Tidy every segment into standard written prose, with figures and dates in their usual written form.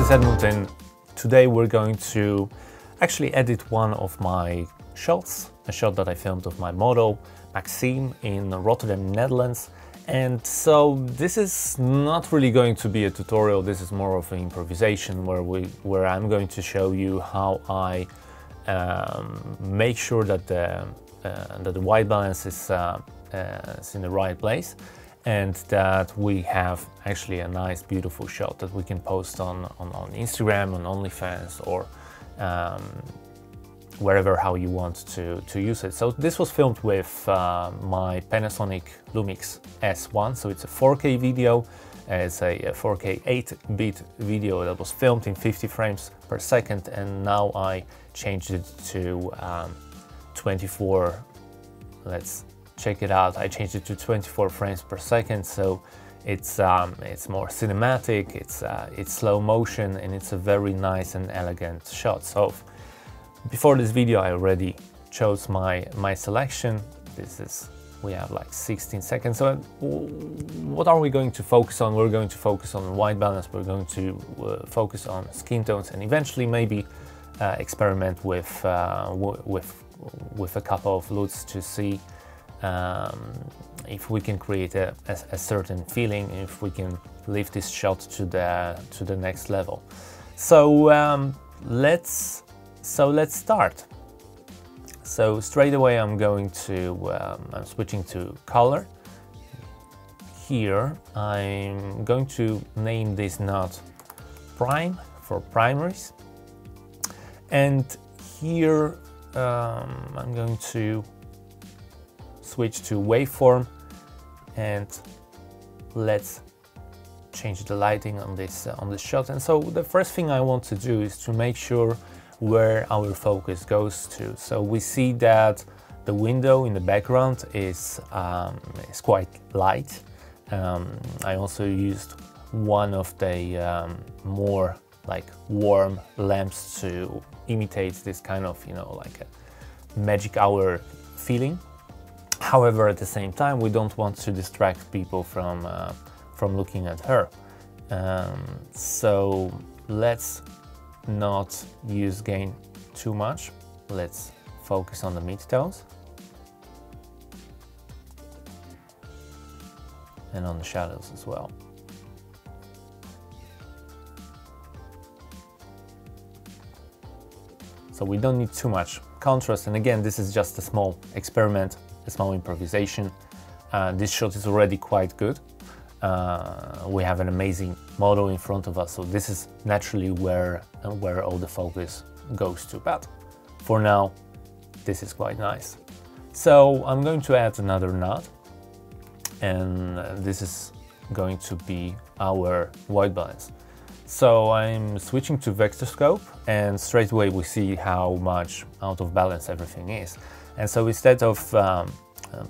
is Edmund, and today we're going to actually edit one of my shots, a shot that I filmed of my model, Maxime, in Rotterdam, Netherlands. And so this is not really going to be a tutorial, this is more of an improvisation where I'm going to show you how I make sure that the white balance is in the right place, and that we have actually a nice beautiful shot that we can post on Instagram, on OnlyFans, or wherever how you want to use it. So this was filmed with my Panasonic Lumix S1, so it's a 4K video. It's a 4K 8-bit video that was filmed in 50 frames per second, and now I changed it to 24. Let's check it out. I changed it to 24 frames per second, so it's more cinematic, it's slow motion, and it's a very nice and elegant shot. So before this video I already chose my selection. We have like 16 seconds. So what are we going to focus on? We're going to focus on white balance, we're going to focus on skin tones, and eventually maybe experiment with a couple of LUTs to see if we can create a certain feeling, if we can lift this shot to the next level. So let's start. So straight away I'm switching to color. Here I'm going to name this node prime for primaries, and here I'm going to switch to waveform, and let's change the lighting on this shot. And so the first thing I want to do is to make sure where our focus goes to. So we see that the window in the background is quite light. I also used one of the more like warm lamps to imitate this kind of, like a magic hour feeling. However, at the same time, we don't want to distract people from looking at her. So let's not use gain too much. Let's focus on the midtones and on the shadows as well. So we don't need too much contrast, and again, this is just a small experiment, a small improvisation. This shot is already quite good. We have an amazing model in front of us, so this is naturally where all the focus goes to. But for now, this is quite nice. So I'm going to add another node, and this is going to be our white balance. So I'm switching to vector scope, and straight away we see how much out of balance everything is. And so instead of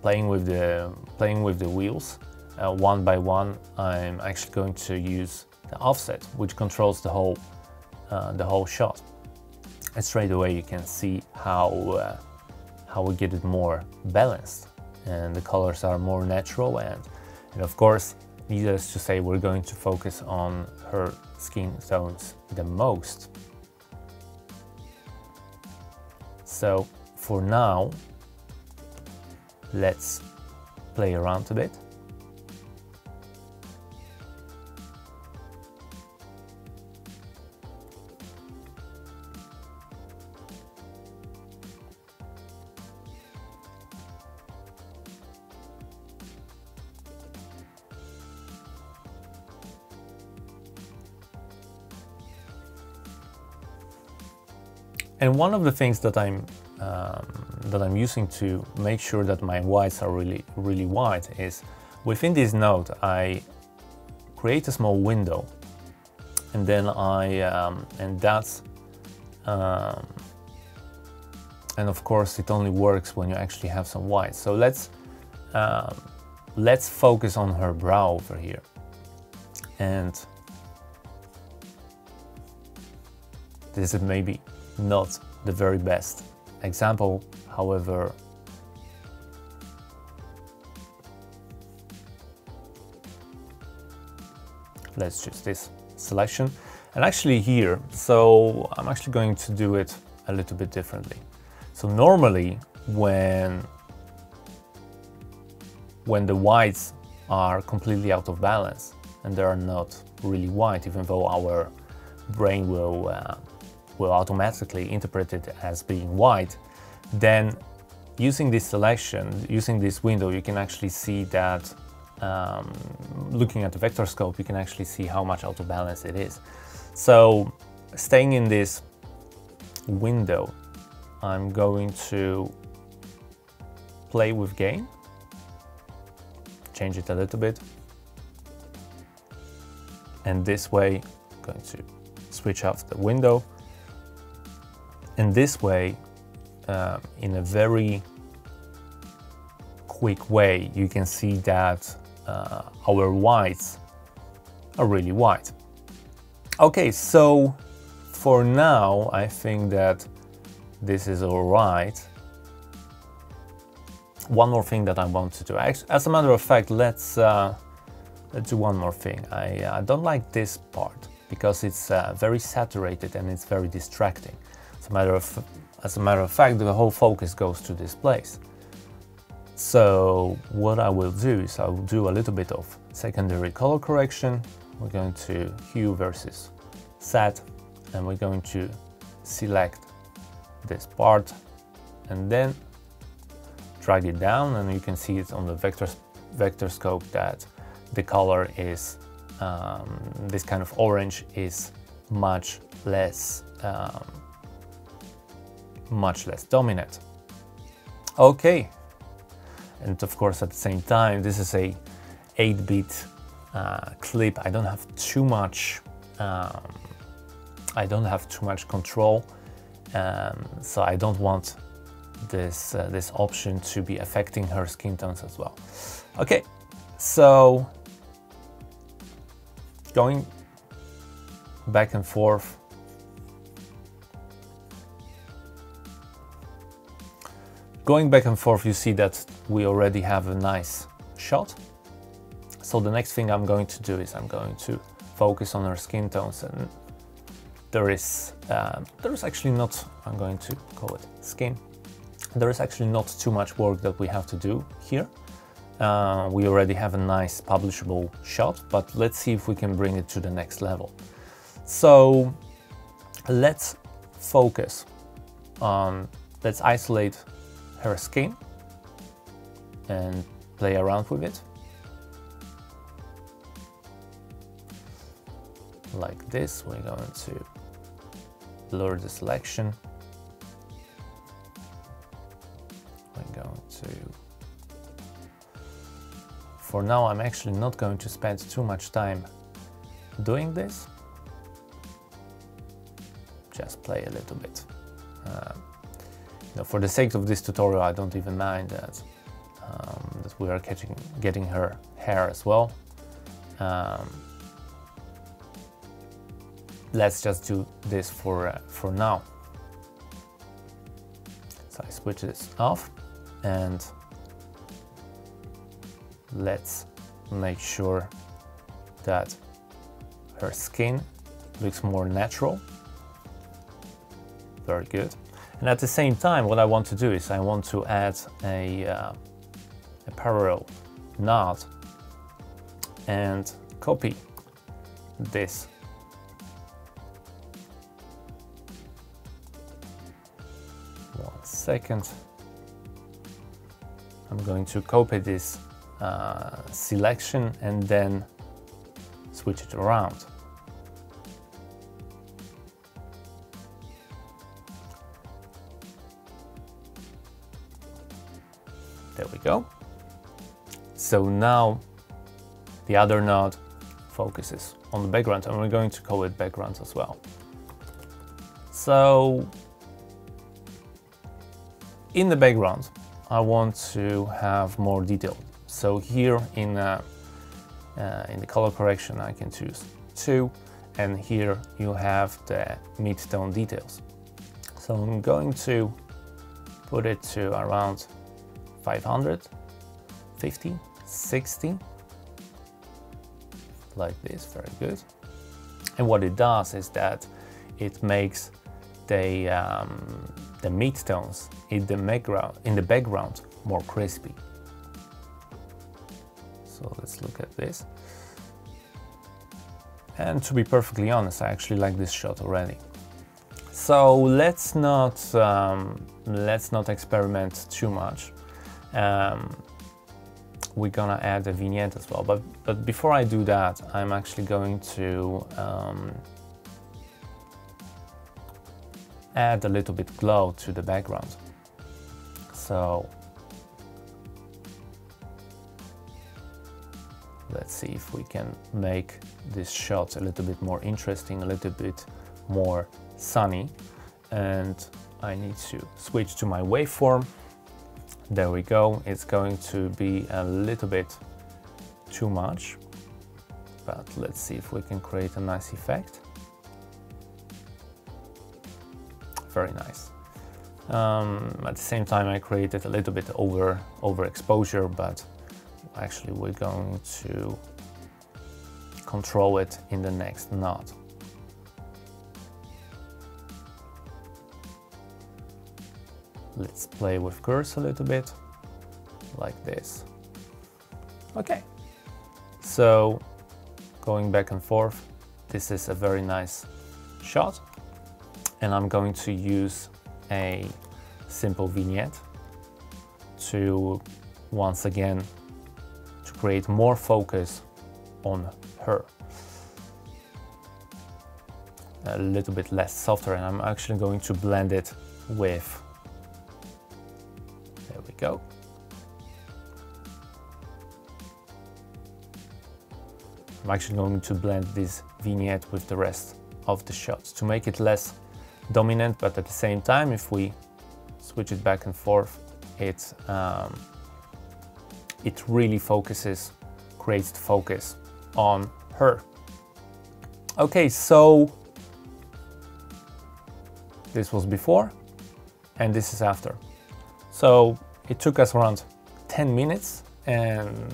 playing with the wheels one by one, I'm actually going to use the offset, which controls the whole shot. And straight away you can see how we get it more balanced, and the colors are more natural, and of course, needless to say, we're going to focus on her skin tones the most. So for now, let's play around a bit. And one of the things that I'm using to make sure that my whites are really white is within this node I create a small window, and then and of course it only works when you actually have some white. So let's focus on her brow over here, and this is maybe not the very best example, however, let's choose this selection. And actually here, so I'm actually going to do it a little bit differently. So normally when the whites are completely out of balance and they are not really white, even though our brain will automatically interpret it as being white, then using this selection, using this window, you can actually see that looking at the vector scope, you can actually see how much out of balance it is. So staying in this window, I'm going to play with gain, change it a little bit, and this way I'm going to switch off the window, and this way in a very quick way you can see that our whites are really white. Okay, so for now I think that this is all right. One more thing that I want to do, as a matter of fact, let's do one more thing. I don't like this part because it's very saturated and it's very distracting. As a matter of fact, the whole focus goes to this place. So what I will do is I will do a little bit of secondary color correction. We're going to hue versus set, and we're going to select this part and then drag it down, and you can see it on the vector scope that the color is this kind of orange is much less dominant. Okay, and of course at the same time this is a 8-bit clip. I don't have too much control, so I don't want this option to be affecting her skin tones as well. Okay, so going back and forth, you see that we already have a nice shot. So the next thing I'm going to do is I'm going to focus on her skin tones, and there is actually not, I'm going to call it skin. There is actually not too much work that we have to do here. We already have a nice publishable shot, but let's see if we can bring it to the next level. So let's focus on, let's isolate her skin and play around with it. Like this, we're going to blur the selection. We're going to, for now, I'm actually not going to spend too much time doing this. Just play a little bit. For the sake of this tutorial, I don't even mind that that we are getting her hair as well. Let's just do this for now. So I switch this off, and let's make sure that her skin looks more natural. Very good. And at the same time, what I want to do is I want to add a parallel knot and copy this. One second. I'm going to copy this selection and then switch it around. There we go. So now the other node focuses on the background, and we're going to call it background as well. So in the background, I want to have more detail. So here in the color correction, I can choose 2, and here you have the mid-tone details. So I'm going to put it to around 500, 50, 60, like this, very good. And what it does is that it makes the midtones in the background more crispy. So let's look at this. And to be perfectly honest, I actually like this shot already. So let's not experiment too much. We're gonna add a vignette as well, but before I do that, I'm actually going to add a little bit glow to the background. So let's see if we can make this shot a little bit more interesting, a little bit more sunny. And I need to switch to my waveform. There we go. It's going to be a little bit too much, but let's see if we can create a nice effect. Very nice. At the same time, I created a little bit overexposure, but actually we're going to control it in the next node. Let's play with curves a little bit, like this. Okay, so going back and forth, this is a very nice shot, and I'm going to use a simple vignette to, once again, to create more focus on her. A little bit less softer, and I'm actually going to blend it with, there we go. I'm actually going to blend this vignette with the rest of the shots to make it less dominant, but at the same time, if we switch it back and forth, it really creates the focus on her. Okay, so this was before and this is after. So it took us around 10 minutes, and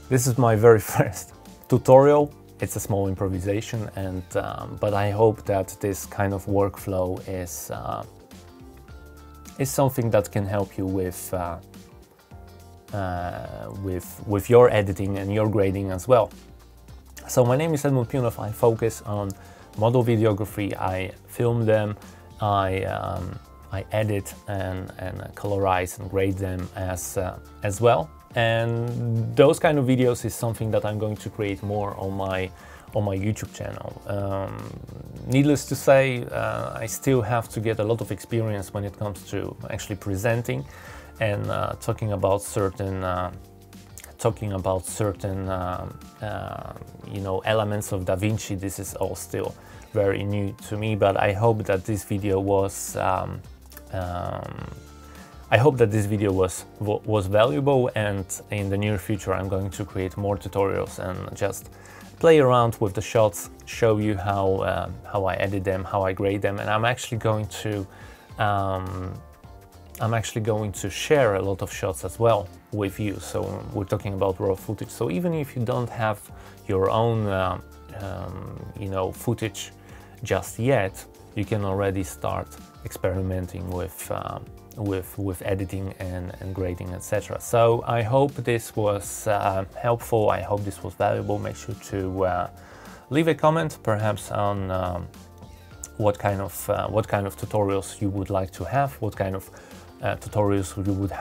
this is my very first tutorial. It's a small improvisation, and but I hope that this kind of workflow is something that can help you with your editing and your grading as well. So my name is Edmund Pionov. I focus on model videography. I film them, I edit and colorize and grade them as well. And those kind of videos is something that I'm going to create more on my YouTube channel. Needless to say, I still have to get a lot of experience when it comes to actually presenting and talking about certain you know, elements of DaVinci. This is all still very new to me, but I hope that this video was was valuable, and in the near future I'm going to create more tutorials and just play around with the shots, show you how I edit them, how I grade them, and I'm actually going to share a lot of shots as well with you. So we're talking about raw footage. So even if you don't have your own you know, footage just yet, you can already start experimenting with editing and grading, etc. So I hope this was helpful. I hope this was valuable. Make sure to leave a comment, perhaps on what kind of tutorials you would like to have, what kind of tutorials you would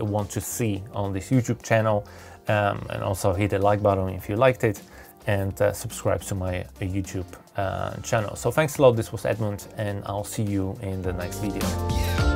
want to see on this YouTube channel, and also hit the like button if you liked it, and subscribe to my YouTube channel. So thanks a lot. This was Edmund, and I'll see you in the next video.